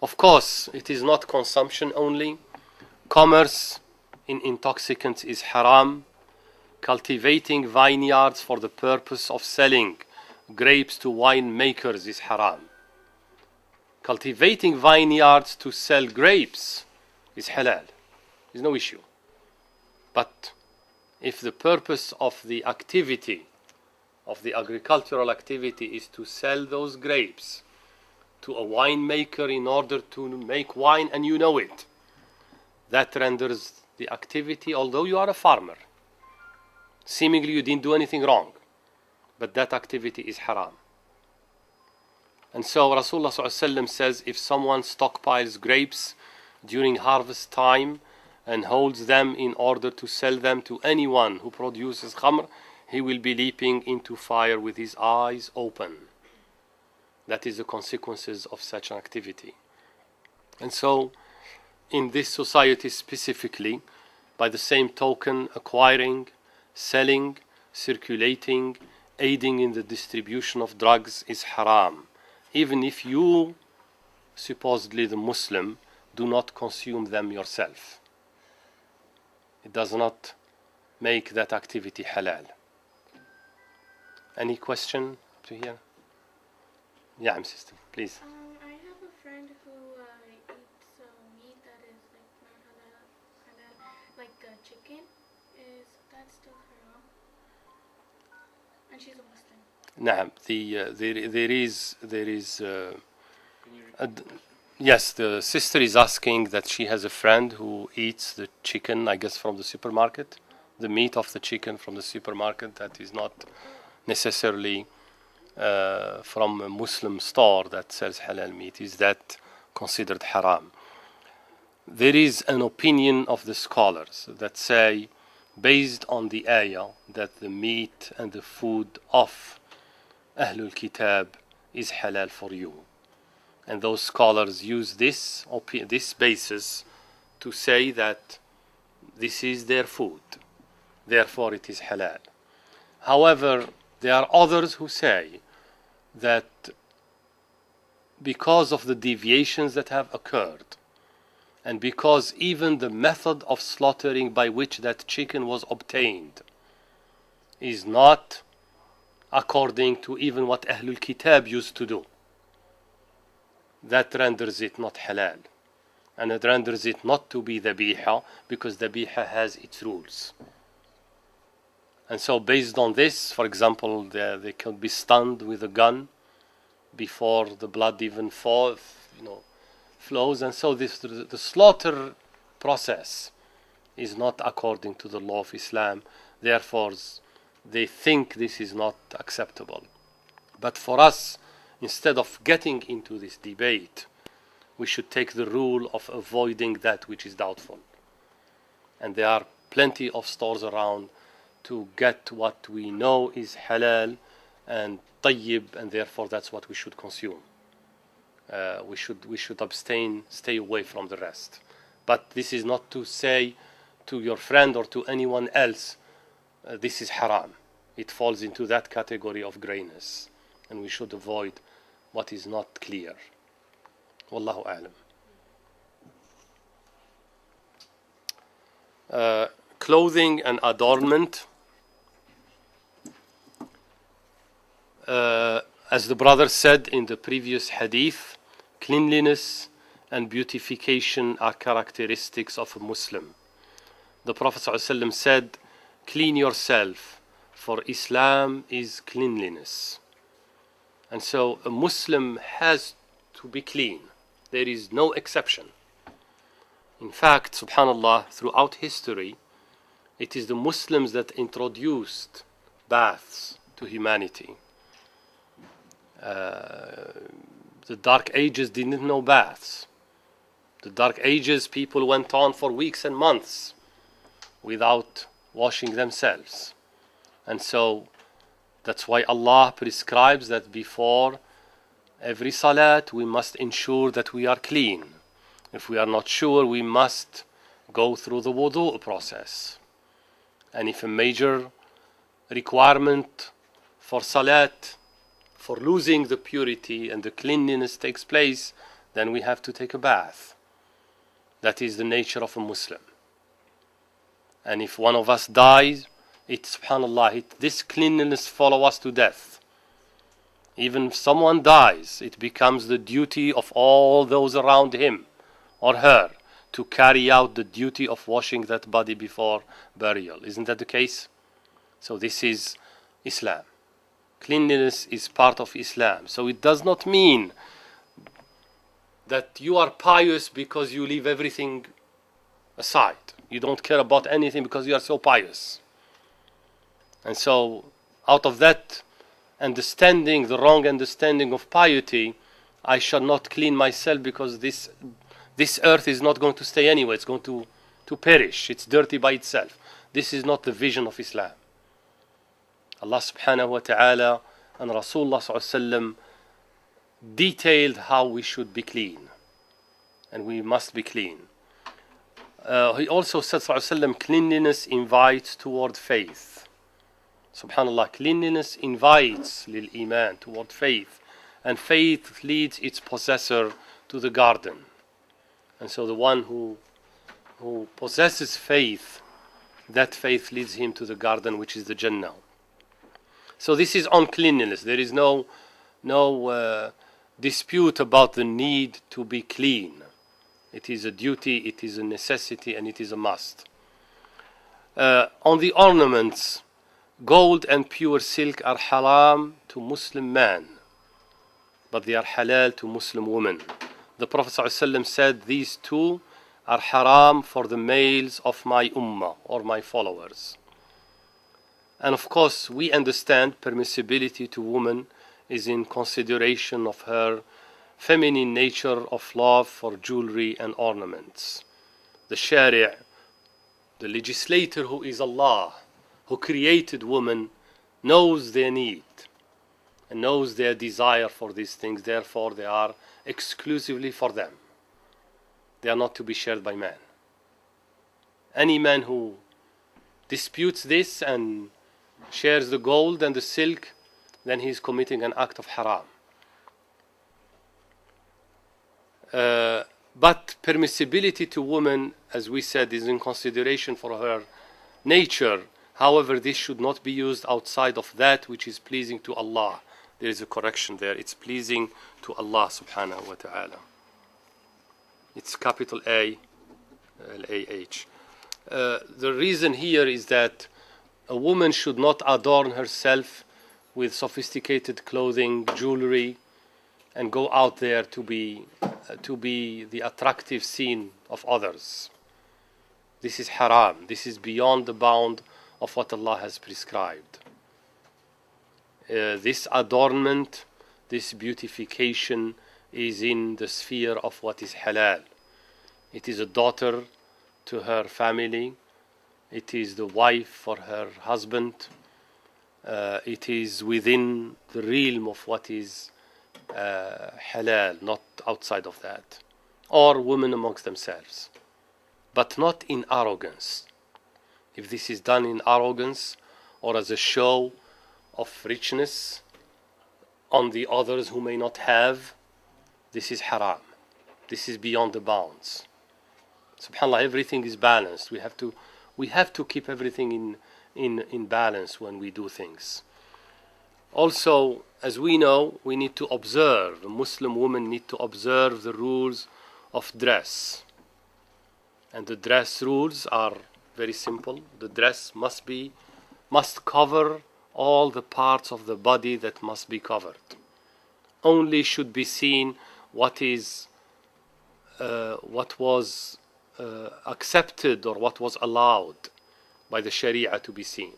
Of course, it is not consumption only. Commerce in intoxicants is haram. Cultivating vineyards for the purpose of selling grapes to winemakers is haram. Cultivating vineyards to sell grapes is halal. There's no issue. But if the purpose of the activity, of the agricultural activity, is to sell those grapes to a winemaker in order to make wine, and you know it, that renders the activity, although you are a farmer, seemingly you didn't do anything wrong, but that activity is haram. And so Rasulullah ﷺ says, if someone stockpiles grapes during harvest time and holds them in order to sell them to anyone who produces khamr, he will be leaping into fire with his eyes open. That is the consequences of such an activity. And so in this society specifically, by the same token, acquiring, selling, circulating, aiding in the distribution of drugs is haram, even if you, supposedly the Muslim, do not consume them yourself. It does not make that activity halal. Any question up to here? Yeah, sister, please. I have a friend who eats meat that is like not halal, like chicken. Is that still haram? And she's a Muslim. نعم, there is yes, the sister is asking that she has a friend who eats the chicken, I guess, from the supermarket, the meat of the chicken from the supermarket that is not necessarily from a Muslim store that sells halal meat. Is that considered haram? There is an opinion of the scholars that say, based on the ayah, that the meat and the food of Ahlul Kitab is halal for you. And those scholars use this basis to say that this is their food, therefore it is halal. However, there are others who say that because of the deviations that have occurred, and because even the method of slaughtering by which that chicken was obtained is not according to even what Ahlul Kitab used to do, that renders it not halal. And it renders it not to be dhabiha, because dhabiha has its rules. And so based on this, for example, they can be stunned with a gun before the blood even flows. And so the slaughter process is not according to the law of Islam. Therefore, they think this is not acceptable. But for us, instead of getting into this debate, we should take the rule of avoiding that which is doubtful. And there are plenty of stores around to get what we know is halal and tayyib, and therefore that's what we should consume. We should abstain, stay away from the rest. But this is not to say to your friend or to anyone else, this is haram. It falls into that category of grayness, and we should avoid what is not clear. Wallahu a'lam. Clothing and adornment. As the brother said in the previous hadith, cleanliness and beautification are characteristics of a Muslim. The Prophet ﷺ said, clean yourself, for Islam is cleanliness. And so a Muslim has to be clean. There is no exception. In fact, subhanallah, throughout history, it is the Muslims that introduced baths to humanity. The Dark Ages didn't know baths. The Dark Ages, people went on for weeks and months without washing themselves. And so that's why Allah prescribes that before every salat we must ensure that we are clean. If we are not sure, we must go through the wudu process. And if a major requirement for salat, for losing the purity and the cleanliness takes place, then we have to take a bath. That is the nature of a Muslim. And if one of us dies, subhanallah, this cleanliness follows us to death. Even if someone dies, it becomes the duty of all those around him or her to carry out the duty of washing that body before burial. Isn't that the case? So this is Islam. Cleanliness is part of Islam. So it does not mean that you are pious because you leave everything aside. You don't care about anything because you are so pious. And so out of that understanding, the wrong understanding of piety, I shall not clean myself because this earth is not going to stay anyway. It's going to perish. It's dirty by itself. This is not the vision of Islam. Allah subhanahu wa ta'ala and Rasulullah sallallahu alayhi wa sallam detailed how we should be clean. And we must be clean. He also said sallallahu alayhi wa sallam, cleanliness invites toward faith. Subhanallah, cleanliness invites lil iman, toward faith. And faith leads its possessor to the garden. And so the one who possesses faith, that faith leads him to the garden, which is the Jannah. So this is on cleanliness. There is no dispute about the need to be clean. It is a duty, it is a necessity, and it is a must. On the ornaments, gold and pure silk are haram to Muslim man, but they are halal to Muslim women. The Prophet ﷺ said, these two are haram for the males of my ummah, or my followers. And of course, we understand permissibility to woman is in consideration of her feminine nature of love for jewelry and ornaments. The Shari', the legislator who is Allah, who created woman, knows their need and knows their desire for these things. Therefore, they are exclusively for them. They are not to be shared by man. Any man who disputes this and shares the gold and the silk, then he is committing an act of haram. But permissibility to woman, as we said, is in consideration for her nature. However, this should not be used outside of that which is pleasing to Allah. There is a correction there. It's pleasing to Allah subhanahu wa ta'ala. It's capital A, L-A-H. The reason here is that a woman should not adorn herself with sophisticated clothing, jewelry, and go out there to be the attractive scene of others. This is haram. This is beyond the bound of what Allah has prescribed. This adornment, this beautification is in the sphere of what is halal. It is a daughter to her family. It is the wife for her husband. It is within the realm of what is halal, not outside of that. Or women amongst themselves. But not in arrogance. If this is done in arrogance or as a show of richness on the others who may not have, this is haram. This is beyond the bounds. SubhanAllah, everything is balanced. We have to keep everything in balance when we do things. Also, as we know, we need to observe. Muslim women need to observe the rules of dress. And the dress rules are very simple. The dress must cover all the parts of the body that must be covered. Only should be seen what was accepted or what was allowed by the Sharia to be seen.